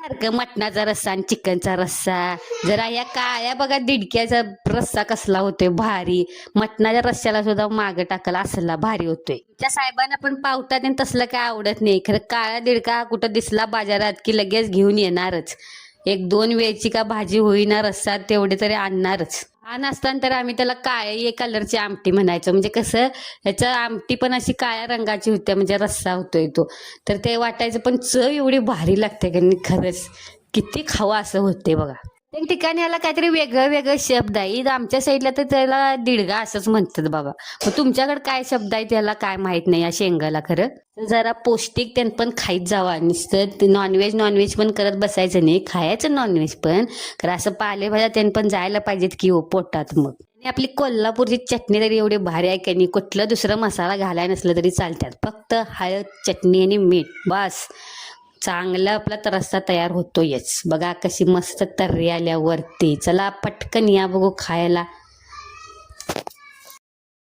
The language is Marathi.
सारखं मटणाचा रस्सा आणि चिकनचा रस्सा. जरा या काळ्या बघा दिडक्याचा रस्सा कसला होतोय भारी. मटणाच्या रस्स्याला सुद्धा मागं टाकला असला भारी होतोय. त्या साहेबांना पण पावतात आणि तसलं काय आवडत नाही. खरं काळा दिडका कुठं दिसला बाजारात की लगेच घेऊन येणारच. एक दोन वेळची का भाजी होईना रस्सा तेवढे तरी आणणारच. लहान असताना तर आम्ही त्याला काळ्या कलरची आमटी म्हणायचो. म्हणजे कसं ह्याचं आमटी पण अशी काळ्या रंगाची होते म्हणजे रस्सा होतोय तो. तर ते वाटायचं पण चव एवढी भारी लागते का नाही खरंच. किती खावं असं होते बघा. त्या ठिकाणी याला काहीतरी वेगळं वेगळं शब्द आहे. इथं आमच्या साईडला तर त्याला दिडगा असंच म्हणतात बाबा. मग तुमच्याकडे काय शब्द आहे त्याला काय माहित नाही या शेंगाला खरं. जरा पौष्टिक त्यान पण खाईत जावा. नुसतं नॉनव्हेज पण करत बसायचं नाही. खायचं नॉनव्हेज पण खरं असं पालेभाज्या त्यान पण जायला पाहिजेत की हो पोटात मग. आणि आपली कोल्हापूरची चटणी तरी एवढी भारी आहे की नाही. कुठलं दुसरं मसाला घालाय नसलं तरी चालतात. फक्त हळद चटणी आणि मीठ बस. चांगला आपला रस्सा तयार होतोयच. बघा कशी मस्त तर्री आल्यावरती. चला पटकन या बघू खायला.